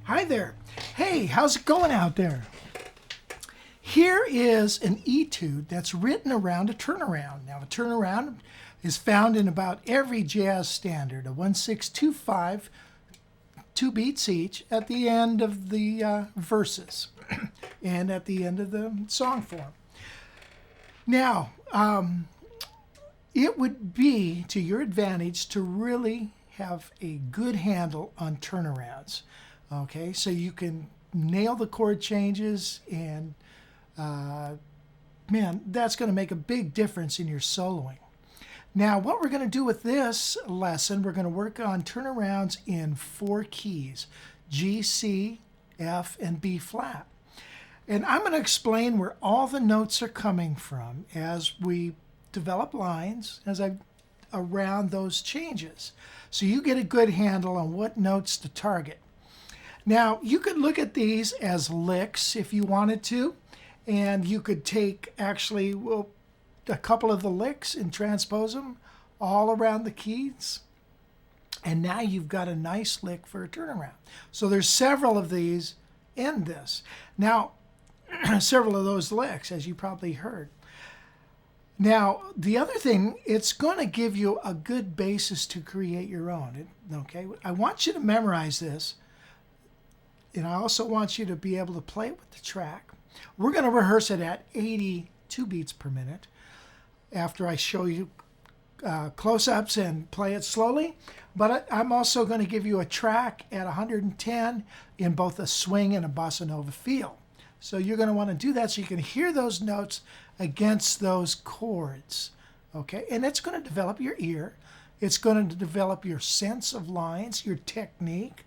Hi there. Hey, how's it going out there? Here is an etude that's written around a turnaround. Now, a turnaround is found in about every jazz standard, a 1-6-2-5, 2 beats each at the end of the verses and at the end of the song form. Now, it would be to your advantage to really have a good handle on turnarounds. Okay, so you can nail the chord changes, and man, that's going to make a big difference in your soloing. Now, what we're going to do with this lesson, we're going to work on turnarounds in 4 keys: G, C, F, and B flat. And I'm going to explain where all the notes are coming from as we develop lines around those changes, so you get a good handle on what notes to target. Now, you could look at these as licks if you wanted to, and you could take actually a couple of the licks and transpose them all around the keys, and now you've got a nice lick for a turnaround. So there's several of these in this. Now, several of those licks, as you probably heard. Now, the other thing, it's going to give you a good basis to create your own. Okay, I want you to memorize this. And I also want you to be able to play it with the track. We're going to rehearse it at 82 beats per minute after I show you close-ups and play it slowly. But I'm also going to give you a track at 110 in both a swing and a bossa nova feel. So you're going to want to do that so you can hear those notes against those chords. Okay, and it's going to develop your ear. It's going to develop your sense of lines, your technique.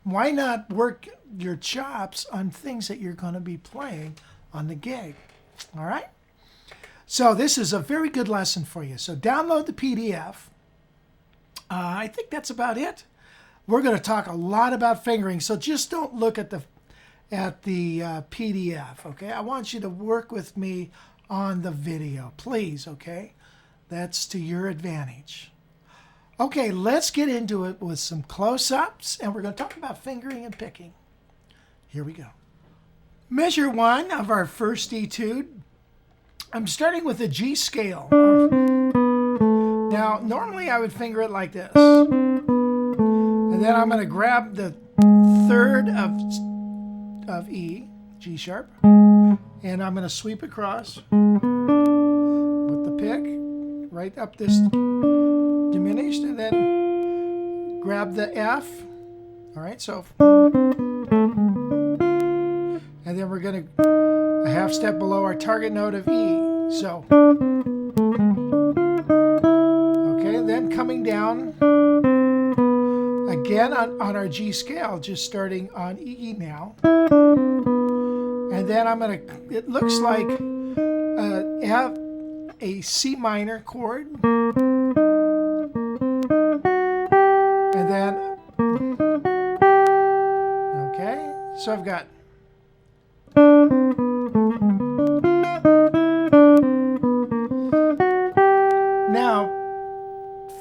Why not work your chops on things that you're going to be playing on the gig? All right? So this is a very good lesson for you. So download the PDF. I think that's about it. We're going to talk a lot about fingering, so just don't look at the PDF, okay? I want you to work with me on the video, please, okay? That's to your advantage. Okay, let's get into it with some close-ups, and we're going to talk about fingering and picking. Here we go. Measure 1 of our first etude. I'm starting with a G scale. Now, normally I would finger it like this. And then I'm going to grab the 3rd of E, G sharp, and I'm going to sweep across with the pick right up this diminished, and then grab the F. All right, so, and then we're going to a half step below our target note of E. So, okay, and then coming down again on our G scale, just starting on E now. And then I'm going to, it looks like have a C minor chord. And then, okay, so I've got now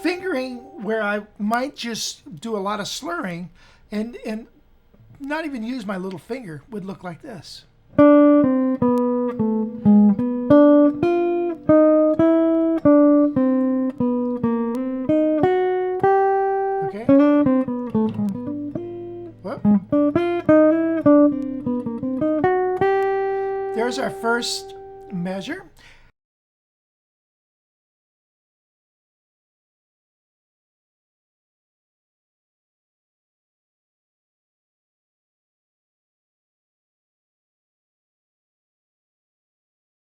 fingering where I might just do a lot of slurring and not even use my little finger would look like this. There's our first measure.